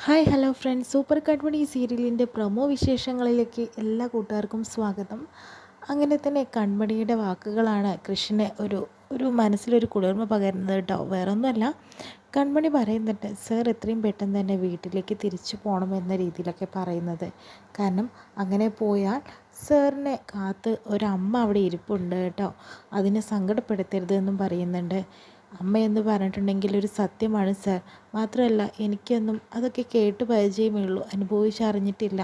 Hi hello friends, super കൺമണി സീരിയലിൻ്റെ promo വിശേഷങ്ങളിലേക്ക് എല്ലാ കൂട്ടുകാർക്കും സ്വാഗതം. അങ്ങനെ തന്നെ കൺമണിയുടെ വാക്കുകളാണ് കൃഷ്ണന് ഒരു മനസ്സിലൊരു കുളിർമ പകരുന്നത് കേട്ടോ. വേറൊന്നുമല്ല, കൺമണി പറയുന്നുണ്ട്, സർ എത്രയും പെട്ടെന്ന് തന്നെ വീട്ടിലേക്ക് തിരിച്ചു പോകണമെന്ന രീതിയിലൊക്കെ പറയുന്നത്. കാരണം അങ്ങനെ പോയാൽ സാറിനെ കാത്ത് ഒരമ്മ അവിടെ ഇരിപ്പുണ്ട് കേട്ടോ, അതിനെ സങ്കടപ്പെടുത്തരുതെന്നും പറയുന്നുണ്ട്. അമ്മയെന്ന് പറഞ്ഞിട്ടുണ്ടെങ്കിൽ ഒരു സത്യമാണ് സർ. മാത്രമല്ല, എനിക്കൊന്നും അതൊക്കെ കേട്ട് പരിചയമേ ഉള്ളൂ, അനുഭവിച്ചറിഞ്ഞിട്ടില്ല.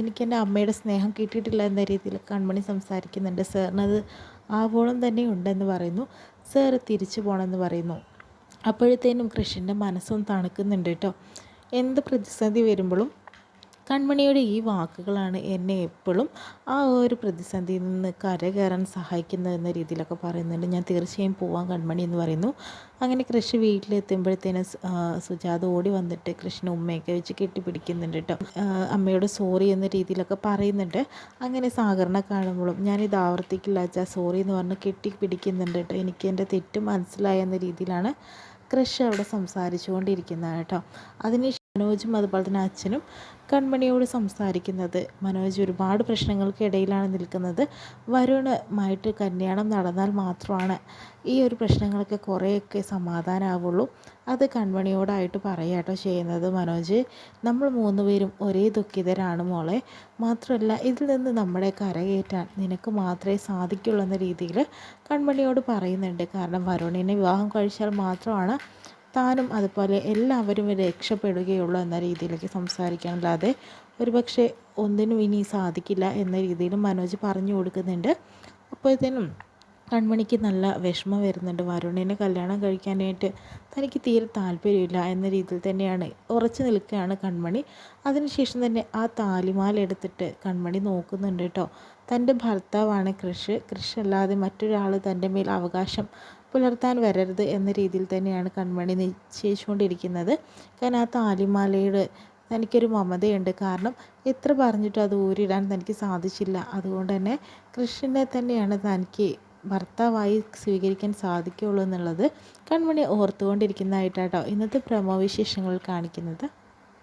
എനിക്കെൻ്റെ അമ്മയുടെ സ്നേഹം കിട്ടിയിട്ടില്ല എന്ന രീതിയിൽ കൺമണി സംസാരിക്കുന്നുണ്ട്. സാറിനത് ആവോളം തന്നെ ഉണ്ടെന്ന് പറയുന്നു. സാർ തിരിച്ചു പോകണമെന്ന് പറയുന്നു. അപ്പോഴത്തേനും കൃഷ്ണൻ്റെ മനസ്സും തണുക്കുന്നുണ്ട് കേട്ടോ. എന്ത് പ്രതിസന്ധി വരുമ്പോഴും കൺമണിയുടെ ഈ വാക്കുകളാണ് എന്നെ എപ്പോഴും ആ ഒരു പ്രതിസന്ധിയിൽ നിന്ന് കരകയറാൻ സഹായിക്കുന്നതെന്ന രീതിയിലൊക്കെ പറയുന്നുണ്ട്. ഞാൻ തീർച്ചയായും പോവാൻ കൺമണി എന്ന് പറയുന്നു. അങ്ങനെ കൃഷി വീട്ടിലെത്തുമ്പോഴത്തേനും സുജാത ഓടി വന്നിട്ട് കൃഷ്ണ ഉമ്മയൊക്കെ വെച്ച് കെട്ടിപ്പിടിക്കുന്നുണ്ട് കേട്ടോ. അമ്മയോട് സോറി എന്ന രീതിയിലൊക്കെ പറയുന്നുണ്ട്. അങ്ങനെ സാഗറിനെ കാണുമ്പോഴും ഞാനിത് ആവർത്തിക്കില്ല അച്ഛാ, സോറി എന്ന് പറഞ്ഞ് കെട്ടിപ്പിടിക്കുന്നുണ്ട് കേട്ടോ. എനിക്ക് എൻ്റെ തെറ്റ് മനസ്സിലായ എന്ന രീതിയിലാണ് കൃഷി അവിടെ സംസാരിച്ചുകൊണ്ടിരിക്കുന്നത് കേട്ടോ. അതിന് മനോജും അതുപോലെ തന്നെ അച്ഛനും കൺമണിയോട് സംസാരിക്കുന്നത്. മനോജ് ഒരുപാട് പ്രശ്നങ്ങൾക്കിടയിലാണ് നിൽക്കുന്നത്. വരുണുമായിട്ട് കല്യാണം നടന്നാൽ മാത്രമാണ് ഈ ഒരു പ്രശ്നങ്ങളൊക്കെ കുറേയൊക്കെ സമാധാനമാവുള്ളൂ. അത് കൺമണിയോടായിട്ട് പറയാട്ടോ ചെയ്യുന്നത്. മനോജ്, നമ്മൾ 3 പേരും ഒരേ ദുഃഖിതരാണ് മോളെ. മാത്രമല്ല, ഇതിൽ നിന്ന് നമ്മളെ കരകയറ്റാൻ നിനക്ക് മാത്രമേ സാധിക്കുള്ളൂ എന്ന രീതിയിൽ കൺമണിയോട് പറയുന്നുണ്ട്. കാരണം വരുണിനെ വിവാഹം കഴിച്ചാൽ മാത്രമാണ് താനും അതുപോലെ എല്ലാവരും രക്ഷപ്പെടുകയുള്ളൂ എന്ന രീതിയിലേക്ക് സംസാരിക്കാനല്ലാതെ ഒരുപക്ഷെ ഒന്നിനും ഇനി സാധിക്കില്ല എന്ന രീതിയിൽ മനോജ് പറഞ്ഞു കൊടുക്കുന്നുണ്ട്. അപ്പോഴത്തേനും കൺമണിക്ക് നല്ല വിഷമം വരുന്നുണ്ട്. വരുണിനെ കല്യാണം കഴിക്കാനായിട്ട് തനിക്ക് തീരെ താല്പര്യമില്ല എന്ന രീതിയിൽ തന്നെയാണ് ഉറച്ചു നിൽക്കുകയാണ് കൺമണി. അതിനുശേഷം തന്നെ ആ താലിമാല എടുത്തിട്ട് കൺമണി നോക്കുന്നുണ്ട് കേട്ടോ. തൻ്റെ ഭർത്താവാണ് കൃഷ് അല്ലാതെ മറ്റൊരാൾ തൻ്റെ മേൽ അവകാശം പുലർത്താൻ വരരുത് എന്ന രീതിയിൽ തന്നെയാണ് കൺമണി നിശ്ചയിച്ചുകൊണ്ടിരിക്കുന്നത്. കാരണം ആ താലിമാലയുടെ തനിക്കൊരു മമതയുണ്ട്. കാരണം എത്ര പറഞ്ഞിട്ടും അത് ഊരിടാൻ തനിക്ക് സാധിച്ചില്ല. അതുകൊണ്ട് തന്നെ കൃഷ്ണനെ തന്നെയാണ് തനിക്ക് ഭർത്താവായി സ്വീകരിക്കാൻ സാധിക്കുകയുള്ളൂ എന്നുള്ളത് കൺമണി ഓർത്തുകൊണ്ടിരിക്കുന്നതായിട്ടാട്ടോ ഇന്നത്തെ പ്രമോ വിശേഷങ്ങൾ കാണിക്കുന്നത്.